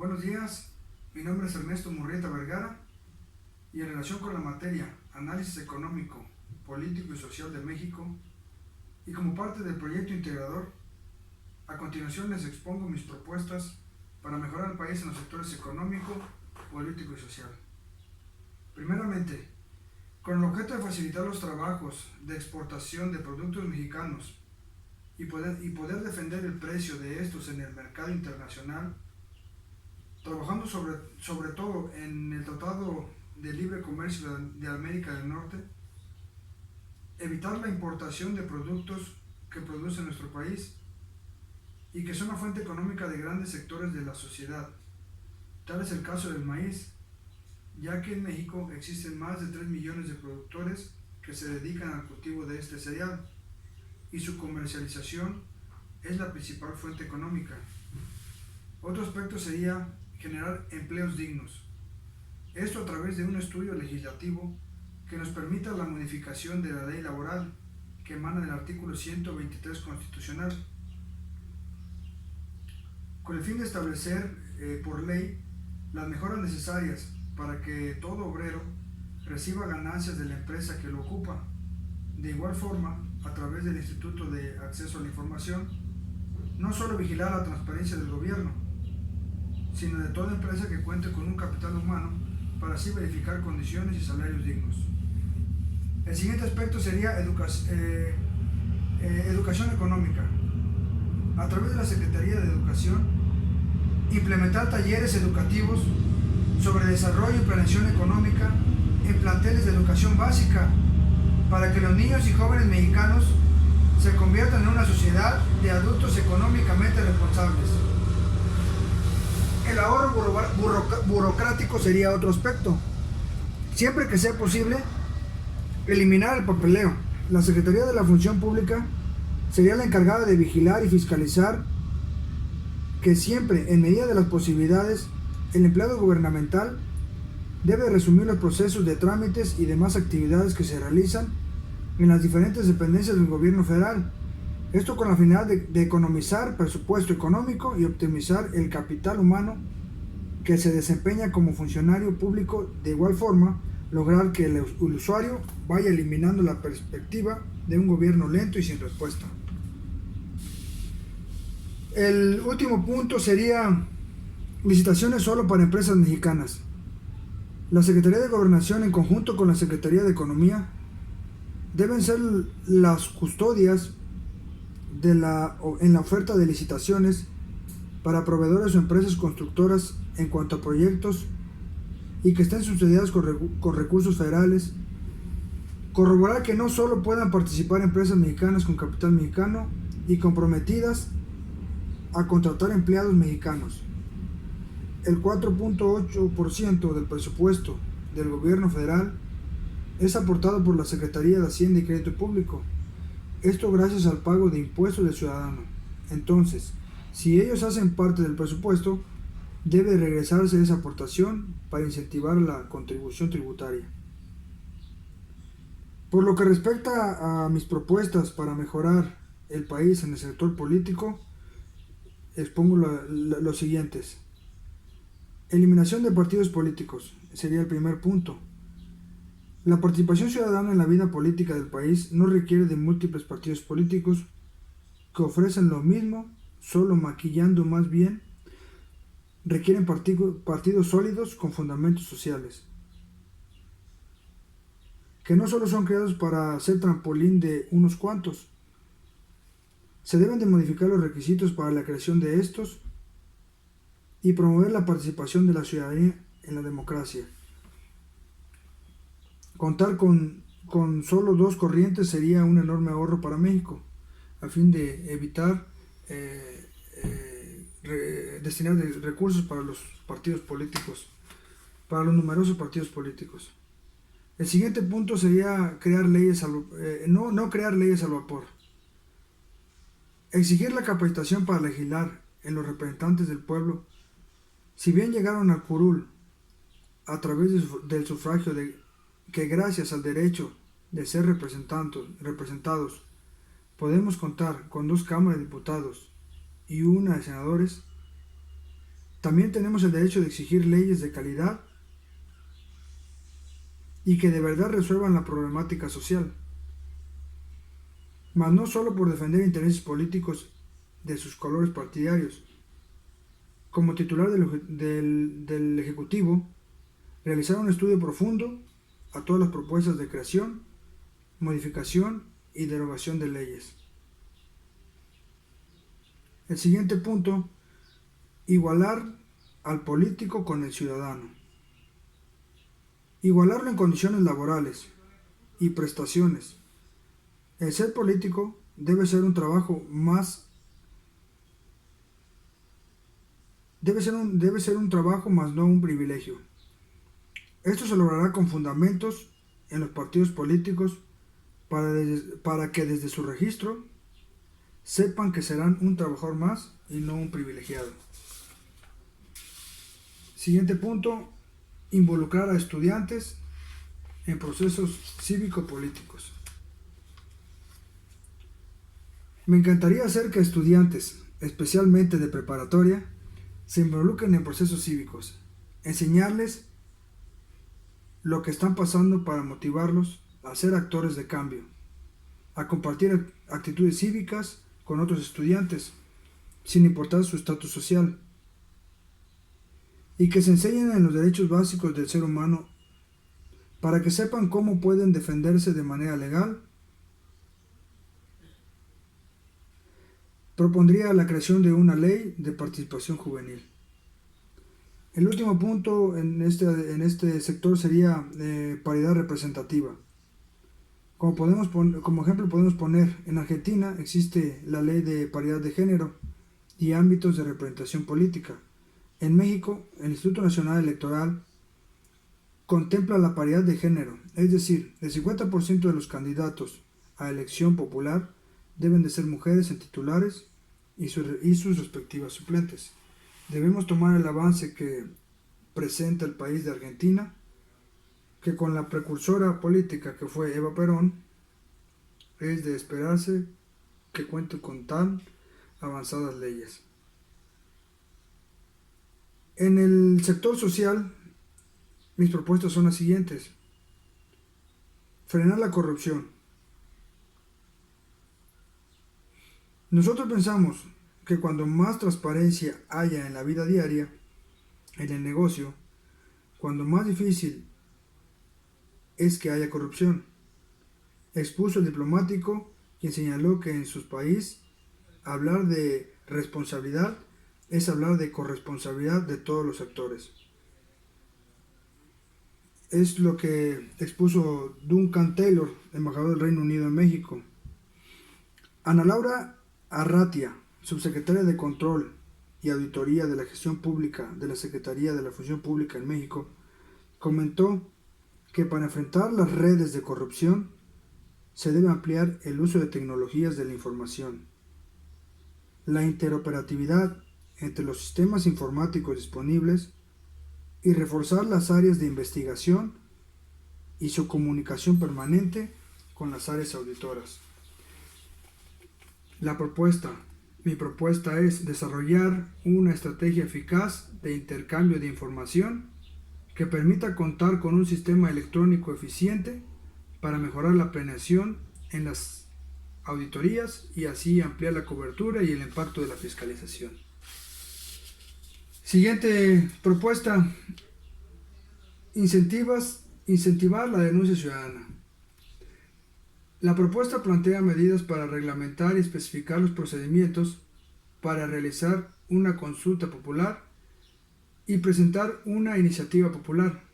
Buenos días, mi nombre es Ernesto Murrieta Vergara y en relación con la materia Análisis Económico, Político y Social de México y como parte del proyecto integrador, a continuación les expongo mis propuestas para mejorar el país en los sectores económico, político y social. Primeramente, con el objeto de facilitar los trabajos de exportación de productos mexicanos y poder defender el precio de estos en el mercado internacional, trabajando sobre todo en el Tratado de Libre Comercio de América del Norte, evitar la importación de productos que produce nuestro país y que son una fuente económica de grandes sectores de la sociedad. Tal es el caso del maíz, ya que en México existen más de 3 millones de productores que se dedican al cultivo de este cereal y su comercialización es la principal fuente económica. Otro aspecto sería generar empleos dignos. Esto a través de un estudio legislativo que nos permita la modificación de la ley laboral que emana del artículo 123 constitucional, con el fin de establecer por ley las mejoras necesarias para que todo obrero reciba ganancias de la empresa que lo ocupa. De igual forma, a través del Instituto de Acceso a la Información, no solo vigilar la transparencia del gobierno, sino de toda empresa que cuente con un capital humano para así verificar condiciones y salarios dignos. El siguiente aspecto sería educación económica. A través de la Secretaría de Educación, implementar talleres educativos sobre desarrollo y planeación económica en planteles de educación básica para que los niños y jóvenes mexicanos se conviertan en una sociedad de adultos económicamente responsables. El ahorro burocrático sería otro aspecto. Siempre que sea posible, eliminar el papeleo. La Secretaría de la Función Pública sería la encargada de vigilar y fiscalizar que siempre, en medida de las posibilidades, el empleado gubernamental debe resumir los procesos de trámites y demás actividades que se realizan en las diferentes dependencias del gobierno federal. Esto con la finalidad de economizar presupuesto económico y optimizar el capital humano que se desempeña como funcionario público. De igual forma, lograr que el usuario vaya eliminando la perspectiva de un gobierno lento y sin respuesta. El último punto sería licitaciones solo para empresas mexicanas. La Secretaría de Gobernación, en conjunto con la Secretaría de Economía, deben ser las custodias en la oferta de licitaciones para proveedores o empresas constructoras en cuanto a proyectos y que estén subsidiados con recursos federales. Corroborar que no solo puedan participar empresas mexicanas con capital mexicano y comprometidas a contratar empleados mexicanos. El 4.8% del presupuesto del gobierno federal es aportado por la Secretaría de Hacienda y Crédito Público. Esto gracias al pago de impuestos del ciudadano. Entonces, si ellos hacen parte del presupuesto, debe regresarse esa aportación para incentivar la contribución tributaria. Por lo que respecta a mis propuestas para mejorar el país en el sector político, expongo los siguientes. Eliminación de partidos políticos sería el primer punto. La participación ciudadana en la vida política del país no requiere de múltiples partidos políticos que ofrecen lo mismo, solo maquillando más bien. Requieren partidos sólidos con fundamentos sociales, que no solo son creados para ser trampolín de unos cuantos. Se deben de modificar los requisitos para la creación de estos y promover la participación de la ciudadanía en la democracia. Contar con solo dos corrientes sería un enorme ahorro para México, a fin de evitar destinar recursos para los partidos políticos, para los numerosos partidos políticos. El siguiente punto sería no crear leyes al vapor. Exigir la capacitación para legislar en los representantes del pueblo. Si bien llegaron al curul a través del sufragio que gracias al derecho de ser representados podemos contar con 2 cámaras de diputados y 1 de senadores, También tenemos el derecho de exigir leyes de calidad y que de verdad resuelvan la problemática social, mas no solo por defender intereses políticos de sus colores partidarios. Como titular del Ejecutivo, realizar un estudio profundo a todas las propuestas de creación, modificación y derogación de leyes. El siguiente punto: igualar al político con el ciudadano. Igualarlo en condiciones laborales y prestaciones. El ser político debe ser un trabajo más debe ser un trabajo más no un privilegio. Esto se logrará con fundamentos en los partidos políticos para que desde su registro sepan que serán un trabajador más y no un privilegiado. Siguiente punto: involucrar a estudiantes en procesos cívico-políticos. Me encantaría hacer que estudiantes, especialmente de preparatoria, se involucren en procesos cívicos, enseñarles lo que están pasando para motivarlos a ser actores de cambio, a compartir actitudes cívicas con otros estudiantes, sin importar su estatus social, y que se enseñen en los derechos básicos del ser humano para que sepan cómo pueden defenderse de manera legal. Propondría la creación de una ley de participación juvenil. El último punto en este sector sería paridad representativa. Como ejemplo podemos poner, en Argentina existe la ley de paridad de género y ámbitos de representación política. En México, el Instituto Nacional Electoral contempla la paridad de género, es decir, el 50% de los candidatos a elección popular deben de ser mujeres en titulares y sus respectivas suplentes. Debemos tomar el avance que presenta el país de Argentina, que con la precursora política que fue Eva Perón, es de esperarse que cuente con tan avanzadas leyes. En el sector social, mis propuestas son las siguientes: frenar la corrupción. Nosotros pensamos que cuando más transparencia haya en la vida diaria, en el negocio, cuando más difícil es que haya corrupción. Expuso el diplomático, quien señaló que en su país hablar de responsabilidad es hablar de corresponsabilidad de todos los actores. Es lo que expuso Duncan Taylor, embajador del Reino Unido en México. Ana Laura Arratia, subsecretaria de Control y Auditoría de la Gestión Pública de la Secretaría de la Función Pública en México, comentó que para enfrentar las redes de corrupción se debe ampliar el uso de tecnologías de la información, la interoperatividad entre los sistemas informáticos disponibles y reforzar las áreas de investigación y su comunicación permanente con las áreas auditoras. Mi propuesta es desarrollar una estrategia eficaz de intercambio de información que permita contar con un sistema electrónico eficiente para mejorar la planeación en las auditorías y así ampliar la cobertura y el impacto de la fiscalización. Siguiente propuesta: incentivar la denuncia ciudadana. La propuesta plantea medidas para reglamentar y especificar los procedimientos para realizar una consulta popular y presentar una iniciativa popular.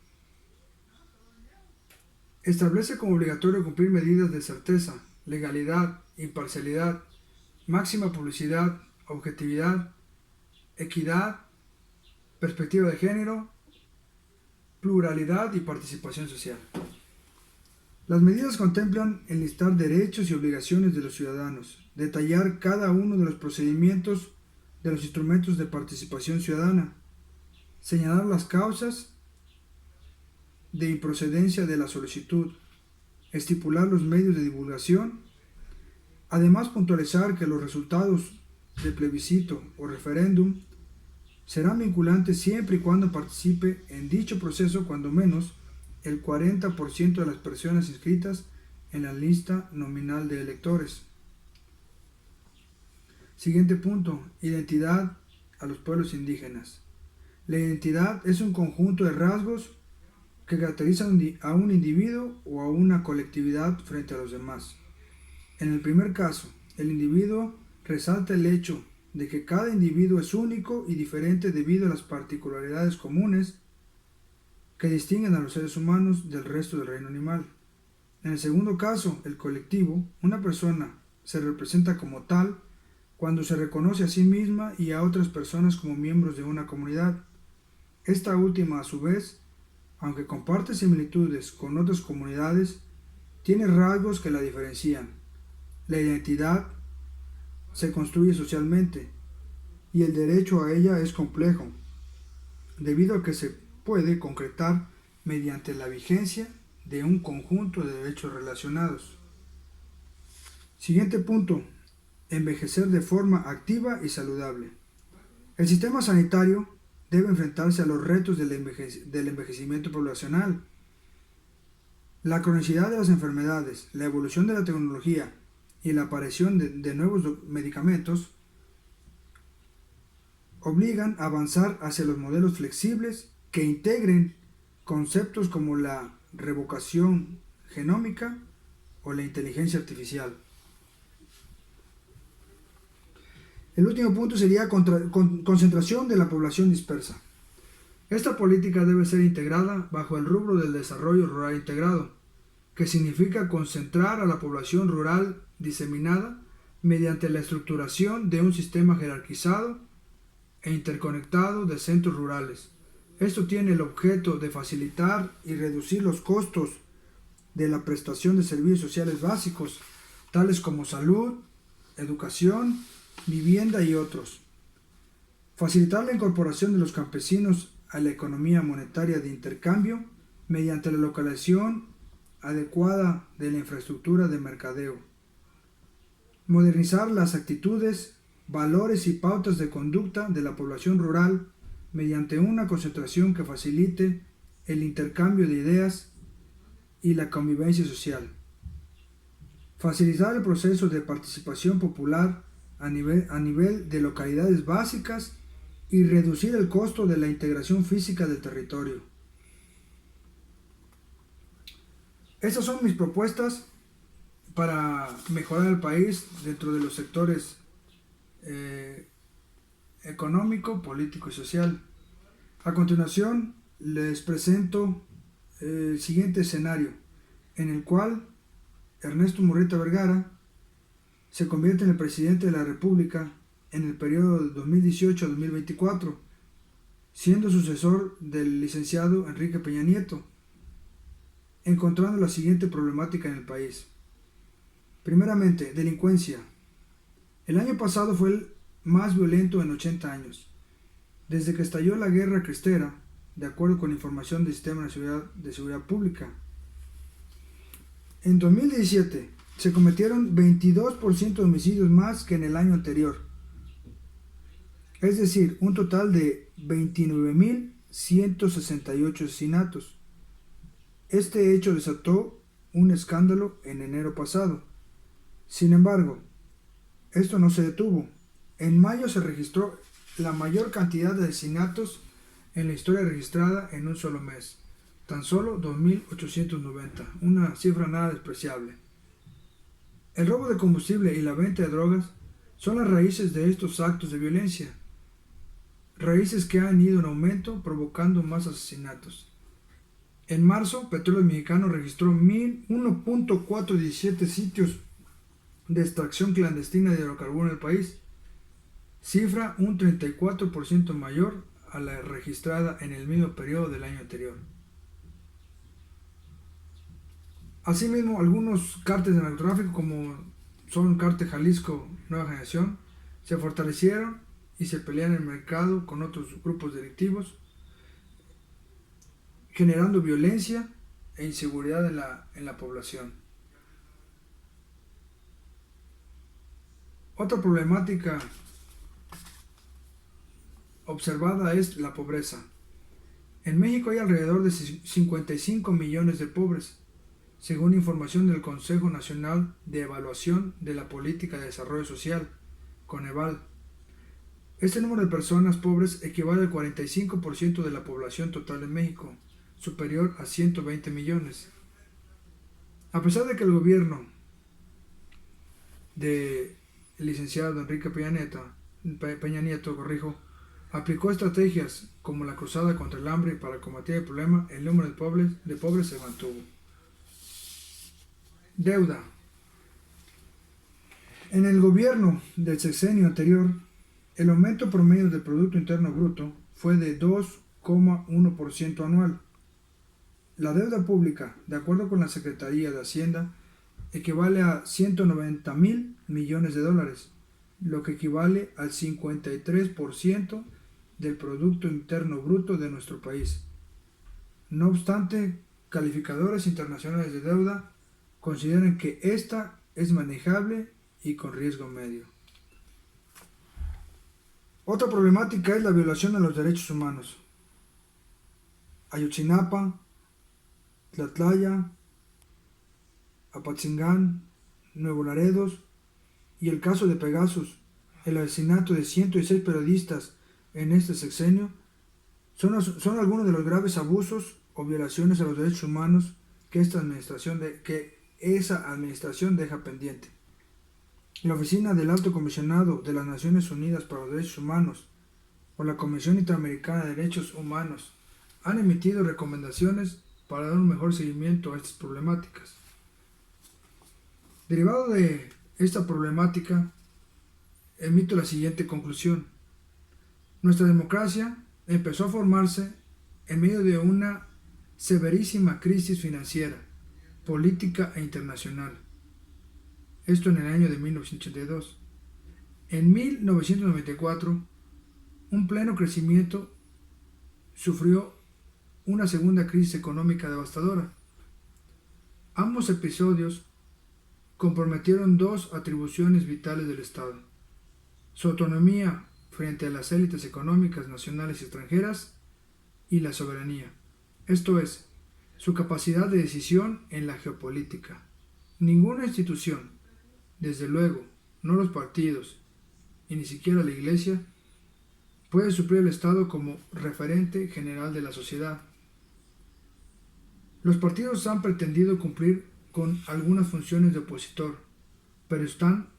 Establece como obligatorio cumplir medidas de certeza, legalidad, imparcialidad, máxima publicidad, objetividad, equidad, perspectiva de género, pluralidad y participación social. Las medidas contemplan enlistar derechos y obligaciones de los ciudadanos, detallar cada uno de los procedimientos de los instrumentos de participación ciudadana, señalar las causas de improcedencia de la solicitud, estipular los medios de divulgación, además puntualizar que los resultados de plebiscito o referéndum serán vinculantes siempre y cuando participe en dicho proceso cuando menos el 40% de las personas inscritas en la lista nominal de electores. Siguiente punto, identidad a los pueblos indígenas. La identidad es un conjunto de rasgos que caracterizan a un individuo o a una colectividad frente a los demás. En el primer caso, el individuo resalta el hecho de que cada individuo es único y diferente debido a las particularidades comunes que distinguen a los seres humanos del resto del reino animal. En el segundo caso, el colectivo, una persona se representa como tal cuando se reconoce a sí misma y a otras personas como miembros de una comunidad. Esta última, a su vez, aunque comparte similitudes con otras comunidades, tiene rasgos que la diferencian. La identidad se construye socialmente y el derecho a ella es complejo, debido a que se puede concretar mediante la vigencia de un conjunto de derechos relacionados. Siguiente punto, envejecer de forma activa y saludable. El sistema sanitario debe enfrentarse a los retos del envejecimiento poblacional. La cronicidad de las enfermedades, la evolución de la tecnología y la aparición de nuevos medicamentos obligan a avanzar hacia los modelos flexibles que integren conceptos como la revocación genómica o la inteligencia artificial. El último punto sería concentración de la población dispersa. Esta política debe ser integrada bajo el rubro del desarrollo rural integrado, que significa concentrar a la población rural diseminada mediante la estructuración de un sistema jerarquizado e interconectado de centros rurales. Esto tiene el objeto de facilitar y reducir los costos de la prestación de servicios sociales básicos, tales como salud, educación, vivienda y otros. Facilitar la incorporación de los campesinos a la economía monetaria de intercambio mediante la localización adecuada de la infraestructura de mercadeo. Modernizar las actitudes, valores y pautas de conducta de la población rural mediante una concentración que facilite el intercambio de ideas y la convivencia social. Facilitar el proceso de participación popular a nivel de localidades básicas y reducir el costo de la integración física del territorio. Estas son mis propuestas para mejorar el país dentro de los sectores económico, político y social. A continuación les presento el siguiente escenario en el cual Ernesto Murrieta Vergara se convierte en el presidente de la República en el periodo de 2018 a 2024, siendo sucesor del licenciado Enrique Peña Nieto, encontrando la siguiente problemática en el país. Primeramente, delincuencia. El año pasado fue el más violento en 80 años. Desde que estalló la guerra cristera, de acuerdo con información del Sistema de Seguridad Pública. En 2017 se cometieron 22% de homicidios más que en el año anterior. Es decir, un total de 29.168 asesinatos. Este hecho desató un escándalo en enero pasado. Sin embargo, esto no se detuvo. En mayo se registró la mayor cantidad de asesinatos en la historia registrada en un solo mes, tan solo 2.890, una cifra nada despreciable. El robo de combustible y la venta de drogas son las raíces de estos actos de violencia, raíces que han ido en aumento provocando más asesinatos. En marzo, Petróleos Mexicanos registró 1.417 sitios de extracción clandestina de hidrocarburos en el país, cifra un 34% mayor a la registrada en el mismo periodo del año anterior. Asimismo, algunos cárteles de narcotráfico, como son Cártel Jalisco Nueva Generación, se fortalecieron y se pelean en el mercado con otros grupos delictivos, generando violencia e inseguridad en la población. Otra problemática observada es la pobreza. En México hay alrededor de 55 millones de pobres, según información del Consejo Nacional de Evaluación de la Política de Desarrollo Social, Coneval. Este número de personas pobres equivale al 45% de la población total en México, superior a 120 millones. A pesar de que el gobierno del licenciado Enrique Peña Nieto, aplicó estrategias como la cruzada contra el hambre para combatir el problema, el número de pobres se mantuvo. Deuda. En el gobierno del sexenio anterior, el aumento promedio del Producto Interno Bruto fue de 2,1% anual. La deuda pública, de acuerdo con la Secretaría de Hacienda, equivale a 190,000 millones de dólares, lo que equivale al 53% del Producto Interno Bruto de nuestro país. No obstante, calificadores internacionales de deuda consideran que esta es manejable y con riesgo medio. Otra problemática es la violación a los derechos humanos. Ayotzinapa, Tlatlaya, Apatzingán, Nuevo Laredo y el caso de Pegasus, el asesinato de 106 periodistas en este sexenio, son algunos de los graves abusos o violaciones a los derechos humanos que esa administración deja pendiente. La Oficina del Alto Comisionado de las Naciones Unidas para los Derechos Humanos o la Comisión Interamericana de Derechos Humanos han emitido recomendaciones para dar un mejor seguimiento a estas problemáticas. Derivado de esta problemática, emito la siguiente conclusión. Nuestra democracia empezó a formarse en medio de una severísima crisis financiera, política e internacional. Esto en el año de 1982. En 1994, un pleno crecimiento sufrió una segunda crisis económica devastadora. Ambos episodios comprometieron dos atribuciones vitales del Estado: su autonomía frente a las élites económicas nacionales y extranjeras y la soberanía, esto es, su capacidad de decisión en la geopolítica. Ninguna institución, desde luego, no los partidos y ni siquiera la Iglesia, puede suplir al Estado como referente general de la sociedad. Los partidos han pretendido cumplir con algunas funciones de opositor, pero están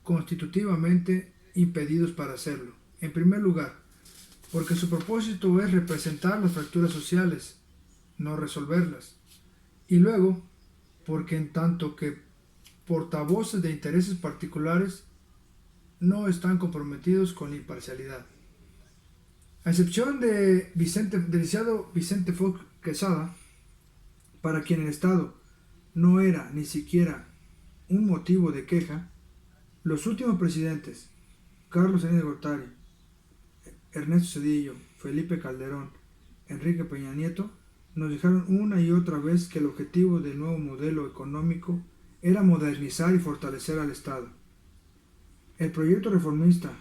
constitutivamente impedidos para hacerlo. En primer lugar, porque su propósito es representar las fracturas sociales, no resolverlas. Y luego, porque en tanto que portavoces de intereses particulares no están comprometidos con la imparcialidad. A excepción del licenciado Vicente Fox Quesada, para quien el Estado no era ni siquiera un motivo de queja, los últimos presidentes, Carlos Salinas de Gortari, Ernesto Zedillo, Felipe Calderón, Enrique Peña Nieto, nos dijeron una y otra vez que el objetivo del nuevo modelo económico era modernizar y fortalecer al Estado. El proyecto reformista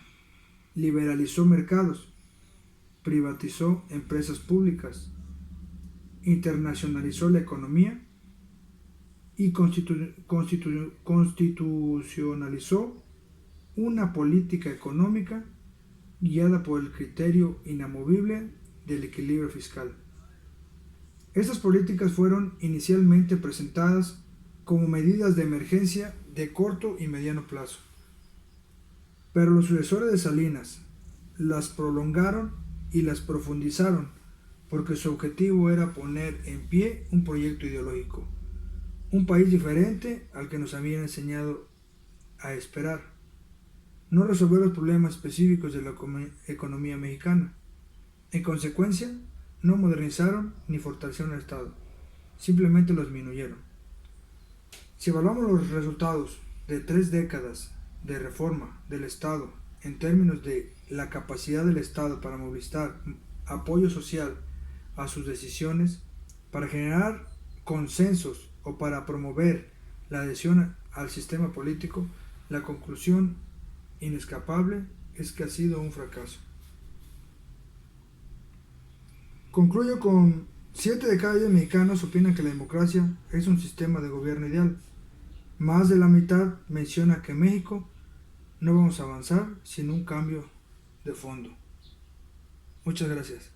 liberalizó mercados, privatizó empresas públicas, internacionalizó la economía y constitucionalizó una política económica guiada por el criterio inamovible del equilibrio fiscal. Estas políticas fueron inicialmente presentadas como medidas de emergencia de corto y mediano plazo, pero los sucesores de Salinas las prolongaron y las profundizaron porque su objetivo era poner en pie un proyecto ideológico, un país diferente al que nos habían enseñado a esperar, no resolver los problemas específicos de la economía mexicana. En consecuencia, no modernizaron ni fortalecieron el Estado, simplemente lo disminuyeron. Si evaluamos los resultados de 3 décadas de reforma del Estado en términos de la capacidad del Estado para movilizar apoyo social a sus decisiones, para generar consensos o para promover la adhesión al sistema político, la conclusión inescapable es que ha sido un fracaso. Concluyo con 7 de cada 10 mexicanos opinan que la democracia es un sistema de gobierno ideal. Más de la mitad menciona que en México no vamos a avanzar sin un cambio de fondo. Muchas gracias.